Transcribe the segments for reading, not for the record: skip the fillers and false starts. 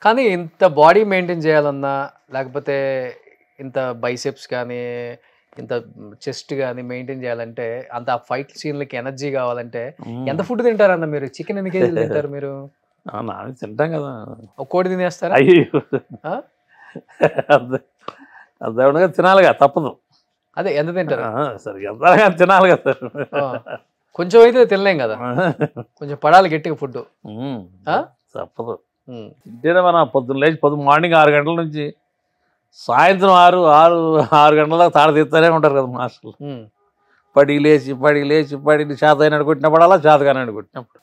కానీ ఇంత body maintain చేయాలన్నా లేకపోతే ఇంత బైసెప్స్ కానీ ఇంత చెస్ట్ కానీ మెయింటైన్ చేయాలంటే అంత ఫైట్ సీన్లకి ఎనర్జీ కావాలంటే ఎంత ఫుడ్ తింటారన్న మీరు? చికెన్ ఎన్ని కేజీలు తింటారు మీరు? నాన్ తింటాం కదా. ఒక కోడి తినేస్తారా? అయ్యో అదే తినాలిగా, తప్పదు. అదే ఎంత తింటారు? సరే ఎంత తినాలి కదా. కొంచెం అయితే తినలేం కదా, కొంచెం పడాలి గట్టిగా ఫుడ్. తప్పదు. తింటేనే మన పొద్దున్న లేచి మార్నింగ్ 6 గంటల నుంచి సాయంత్రం 6 గంటల దాకా తాడ తీస్తూనే ఉంటారు కదా మాస్టర్లు. పడికి లేచి చేత అయినాడు కొట్టిన పడాలా, చేత కానాడు కొట్టినప్పుడు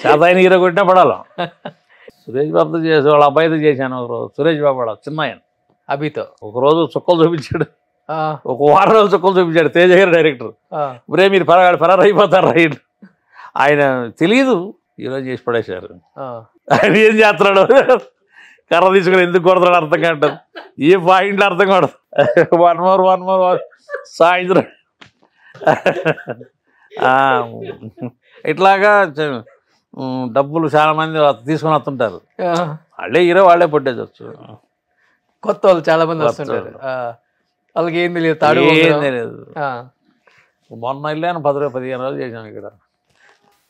చేత అయిన హీరో కొట్టినా పడాలా. సురేష్ బాబుతో చేసి వాళ్ళ అబ్బాయితో చేశాను ఒకరోజు. సురేష్ బాబు వాడు చిన్న ఆయన అభితో ఒకరోజు చుక్కలు చూపించాడు. ఒక వారం రోజులు చుక్కలు చూపించాడు తేజ గారు డైరెక్టర్. ఇప్పుడే మీరు ఫరారు అయిపోతారు రైట్. ఆయన తెలియదు ఈరోజు చేసి పడేశారు. ఆయన ఏం చేస్తున్నాడు, కర్ర తీసుకుని ఎందుకు కొడతాడు అర్థం కాదు, ఏ పాయింట్లు అర్థం కాదు. 1 more సాయంత్రం ఇట్లాగా డబ్బులు చాలా మంది తీసుకుని వస్తుంటారు. వాళ్ళే హీరో వాళ్ళే పొట్టేయచ్చు. కొత్త వాళ్ళు చాలా మంది వస్తుంటారు, వాళ్ళకి ఏం తెలియదు, తాడు ఏం తెలియదు. మొన్న వెళ్ళాను 15 రోజులు చేశాను ఇక్కడ.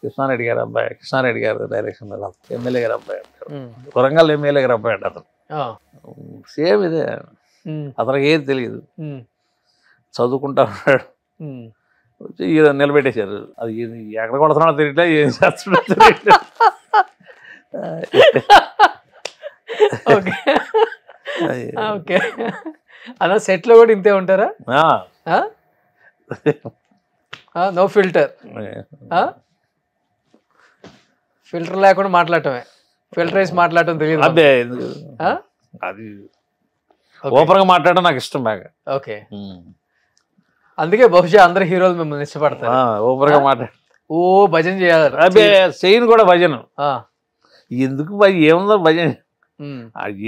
కృష్ణారెడ్డి గారు డైరెక్షన్, ఎమ్మెల్యే గారు అబ్బాయి, వరంగల్ ఎమ్మెల్యే గారు అబ్బాయి అంట. అతను సేమ్ ఇదే, అతనికి ఏది తెలియదు, చదువుకుంటా ఉన్నాడు. హీరో నిలబెట్టేశారు. అది ఎక్కడ కొడుతున్నాడో తెలియట్లే, ఏం చేస్తున్నాడో తెలియట్లే. ఓకే అలా సెట్లో కూడా ఇంతే ఉంటారా? నో ఫిల్టర్, ఫిల్టర్ లేకుండా మాట్లాడటమే, ఫిల్టర్ వేసి మాట్లాడటం తెలియదు. అదే అది ఓపెన్గా మాట్లాడడం నాకు ఇష్టం బాగా. ఓకే, అందుకే బహుశా అందరు హీరోలు మిమ్మల్ని ఇష్టపడతారు. ఓపెన్గా మాట్లాడు, ఓ భజన చేయాలి. అదే చేయను కూడా భజన. ఎందుకు ఏముందో భజన,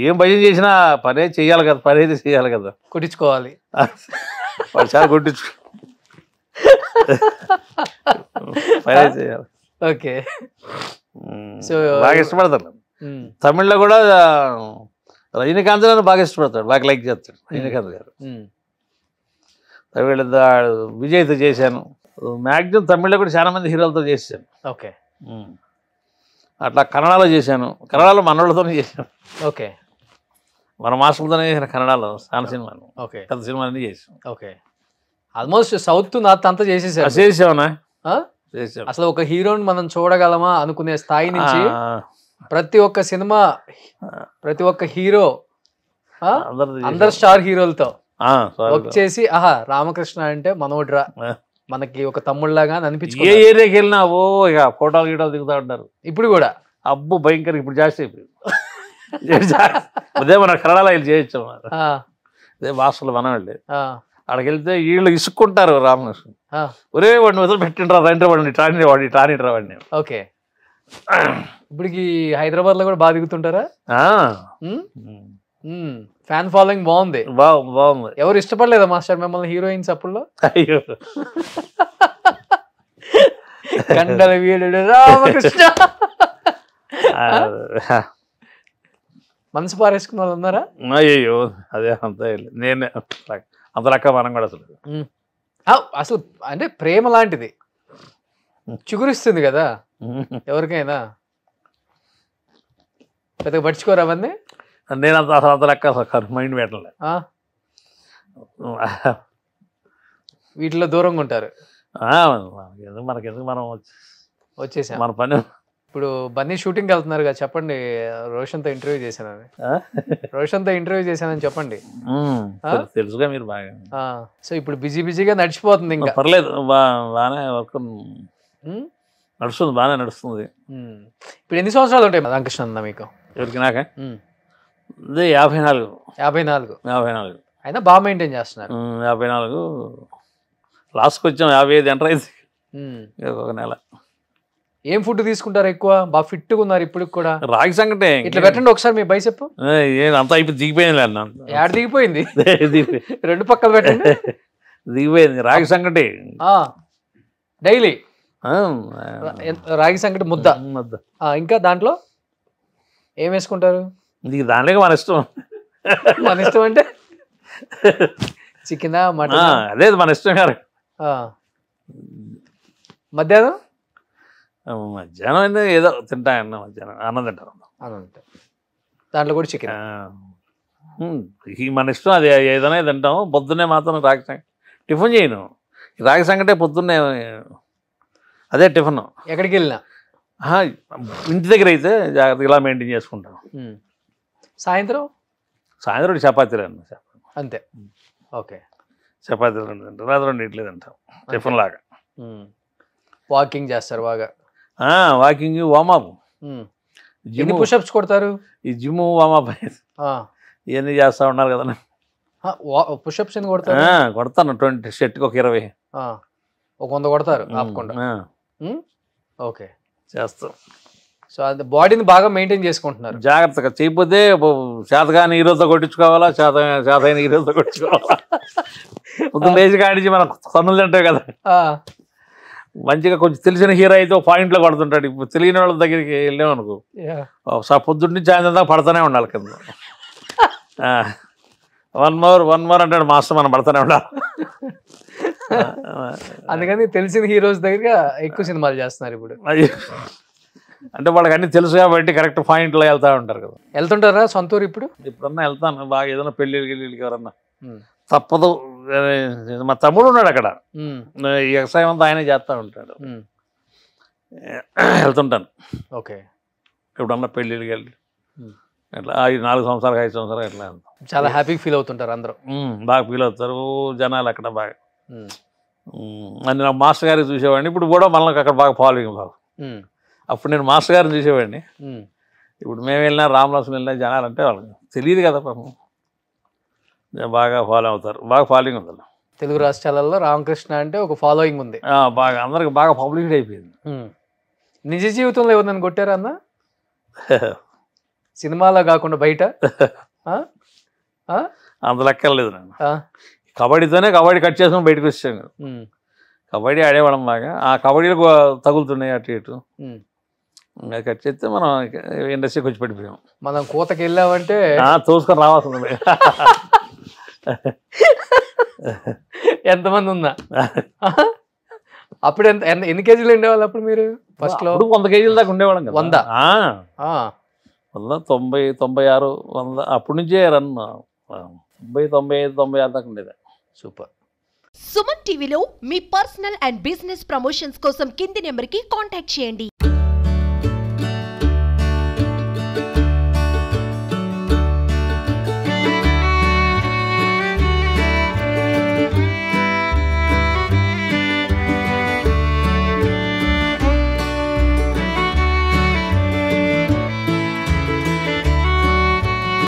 ఏం భజన చేసినా పనే చెయ్యాలి కదా, పని అయితే చెయ్యాలి కదా, కొట్టించుకోవాలి. వాడు చాలా కొట్టించుకో పనే చేయాలి. ఓకే, సో బాగా ఇష్టపడతాను. తమిళ్లో కూడా రజనీకాంత్ గారు బాగా ఇష్టపడతాడు, బాగా లైక్ చేస్తాడు రజనీకాంత్ గారు. తమిళ విజయ్తో చేశాను. మ్యాక్సిమం తమిళ్లో కూడా చాలా మంది హీరోలతో చేశాను. ఓకే, అట్లా కన్నడలో చేశాను. కన్నడలో మనోళ్ళతోనే చేశాను. ఓకే, మన మాస్టర్లతోనే చేశాను కన్నడలో చాలా సినిమాలు. ఓకే, పెద్ద సినిమాలన్నీ చేసాం. ఓకే, ఆల్మోస్ట్ సౌత్ నార్త్ అంతా చేసేసారు. చేసావునా? చేసాం. అసలు ఒక హీరోని మనం చూడగలమా అనుకునే స్థాయి నుంచి ప్రతి ఒక్క సినిమా, ప్రతి ఒక్క హీరో, అందరు స్టార్ హీరోలతో వర్క్ చేసి, ఆహా రామకృష్ణ అంటే మనోడ్రా, మనకి ఒక తమ్ముళ్ళగా అనిపించుకో. ఏ ఏరియాకి వెళ్ళినా ఓ ఇక ఫోటోలు గీటోలు దిగుతూ ఉంటారు. ఇప్పుడు కూడా అబ్బో భయంకర, ఇప్పుడు జాస్తి అయిపోయింది. అదే మన కన్నడలో వీళ్ళు చేయొచ్చు, అదే భాషలు మనం వెళ్ళి అక్కడికి వెళ్తే వీళ్ళు ఇసుక్కుంటారు. రామకృష్ణ ఒరే వాడిని వదిలి పెట్టిండ్రా, రండి వాడిని టానిట్రా వాడిని. ఓకే, ఇప్పటికి హైదరాబాద్ లో కూడా బాగా దిగుతుంటారా? ఫ్యాన్ ఫాలోయింగ్ బాగుంది. బాగుంది. ఎవరు ఇష్టపడలేదా మాస్టర్ మిమ్మల్ని హీరోయిన్స్ అప్పుడులో? అయ్యో కండల వీడు రామకృష్ణ మనసు పారేసుకున్న వాళ్ళు ఉన్నారా? అయ్యో అదే అంత నేనే అంత లెక్క మనం కూడా అసలు అంటే ప్రేమ లాంటిది చిగురిస్తుంది కదా ఎవరికైనా, పెద్దగా పట్టించుకోరు అవన్నీ. నేను అంత లెక్క మైండ్ పెట్టలే, వీటిలో దూరంగా ఉంటారు. మనకెందుకు మనం వచ్చేసాం మన పని. ఇప్పుడు బన్నీ షూటింగ్కి వెళ్తున్నారు కదా, చెప్పండి. రోషన్తో ఇంటర్వ్యూ చేశానని, చెప్పండి. తెలుసుగా మీరు బాగా. సో ఇప్పుడు బిజీగా నడిచిపోతుంది. ఇంకా పర్లేదు, బాగానే వర్క్ నడుస్తుంది, బాగానే నడుస్తుంది. ఇప్పుడు ఎన్ని సంవత్సరాలు ఉంటాయి రామకృష్ణ అన్న మీకు? ఎవరికి? నాకే 54. అయినా బాగా మెయింటైన్ చేస్తున్నారు. 54 లాస్ట్కి వచ్చాం, 55 ఎంటర్ అయింది ఒక నెల. ఏం ఫుడ్ తీసుకుంటారు ఎక్కువ? బాగా ఫిట్గా ఉన్నారు ఇప్పుడు కూడా. రాగి సంగటే ఇట్లా పెట్టండి ఒకసారి మీ బైసెప్. అంతా అయిపోయి దిగిపోయింది అన్న. యాడ దిగిపోయింది? రెండు పక్కలు పెట్టండి. దిగిపోయింది. రాగి సంగటి డైలీ, రాగి సంగటి ముద్ద. ఇంకా దాంట్లో ఏం వేసుకుంటారు? ఇది దానిలోకి మన ఇష్టం. మన ఇష్టం అంటే చికెనా మటన్? అదే మన ఇష్టం గారు. మధ్యాహ్నం మధ్యాహ్నం ఏదో తింటా అన్న, మధ్యాహ్నం అన్నం తింటాను. దాంట్లో కూడా చికెన్. మన ఇష్టం, అది ఏదైనా తింటాము. పొద్దున్నే మాత్రం రాగి సంగటి టిఫిన్ చేయను. రాగి సంగటే పొద్దున్నే అదే టిఫిన్. ఎక్కడికి వెళ్ళినా ఇంటి దగ్గర అయితే జాగ్రత్తగా ఇలా మెయింటైన్ చేసుకుంటాం. సాయంత్రం చపాతీలు అన్న, అంతే. ఓకే, చపాతీలు తింటాం, రాత్రి 2 ఇడ్లీ తింటాం టిఫిన్ లాగా. వాకింగ్ చేస్తారు బాగా? Walking, warm up. ఎన్ని పుషప్స్ కొడతారు? ఈ జిమ్ వామప్ ఇవన్నీ చేస్తూ ఉన్నారు కదా. పుషప్స్ ఎన్ని కొడతారు? కొడతాను 20, షర్ట్కి ఒక 20, ఒక 100 కొడతారు ఆపకుండా. ఓకే, చేస్తాం. సో అది బాడీని బాగా మెయింటైన్ చేసుకుంటున్నారు. జాగ్రత్తగా చేయకపోతే చేతగాని హీరోతో కొట్టించుకోవాలా, చేతైన హీరోతో కొట్టించుకోవాలా. పొద్దున్న లేచి కాడించి మనం కన్నులు తింటాయి కదా. మంచిగా కొంచెం తెలిసిన హీరో అయితే ఒక పాయింట్లో కొడుతుంటాడు. ఇప్పుడు తెలియని వాళ్ళ దగ్గరికి వెళ్ళామనుకో, పొద్దున్న నుంచి సాయంత్రం దాకా పడుతూనే ఉండాలి కింద. 1 more అంటాడు మాస్టర్, మనం పడుతూనే ఉండాలి. అందుకని తెలిసిన హీరోస్ దగ్గర ఎక్కువ సినిమాలు చేస్తున్నారు ఇప్పుడు. అంటే వాళ్ళకి అన్ని తెలుసు కాబట్టి కరెక్ట్ పాయింట్లో వెళ్తూ ఉంటారు కదా. వెళ్తుంటారా సొంతూరు? ఇప్పుడన్నా వెళ్తాను బాగా. ఏదైనా పెళ్ళిళ్ళకి ఎవరన్నా తప్పదు. మా తమ్ముడు ఉన్నాడు అక్కడ, ఈ వ్యవసాయం అంతా ఆయనే చేస్తూ ఉంటాడు. వెళ్తుంటాను. ఓకే, ఎప్పుడన్నా పెళ్ళిళ్ళకి వెళ్ళి అట్లా 4 సంవత్సరాలు 5 సంవత్సరాలు ఎట్లా వెళ్తాం. చాలా హ్యాపీ ఫీల్ అవుతుంటారు అందరూ. బాగా ఫీల్ అవుతారు జనాలు అక్కడ బాగా. అని నా మాస్టర్ గారికి చూసేవాడిని. ఇప్పుడు కూడా మనకు అక్కడ బాగా ఫాలోయింగ్ బాగా. అప్పుడు నేను మాస్టర్ గారిని చూసేవాడిని. ఇప్పుడు మేము వెళ్ళినా, రామలాసం వెళ్ళినా జనాలు అంటే వాళ్ళకి తెలియదు కదా పాపం, బాగా ఫాలో అవుతారు. బాగా ఫాలోయింగ్ ఉంది తెలుగు రాష్ట్రాలలో. రామకృష్ణ అంటే ఒక ఫాలోయింగ్ ఉంది బాగా, అందరికి బాగా పబ్లిసిటీ అయిపోయింది. నిజ జీవితంలో ఎవరినైనా కొట్టారా అన్న? సినిమాలో కాకుండా బయట? అంత లెక్కలేదు. నేను కబడ్డీ కట్ చేసుకుని బయటకు వచ్చాను. కబడ్డీ ఆడేవాళ్ళం బాగా. ఆ కబడ్డీలకు తగులుతున్నాయి అటు ఇటు, కట్ చేస్తే మనం ఇండస్ట్రీకి వచ్చి పడిపోయాం. మనం కోతకి వెళ్ళామంటే తోసుకొని రావాల్సింది. ఎంతమంది ఉందా అప్పుడు? ఎన్ని కేజీలు ఉండేవాళ్ళు అప్పుడు మీరు ఫస్ట్ లో? 100 కేజీల దాకా ఉండేవాళ్ళం కదా. 100, 90, 96, 100 అప్పటి నుంచే రన్. 90, 95, 96 దాకా ఉండేది. సూపర్. సుమన్ టీవీలో మీ పర్సనల్ అండ్ బిజినెస్ ప్రమోషన్స్ కోసం కింది నెంబర్కి కాంటాక్ట్ చేయండి.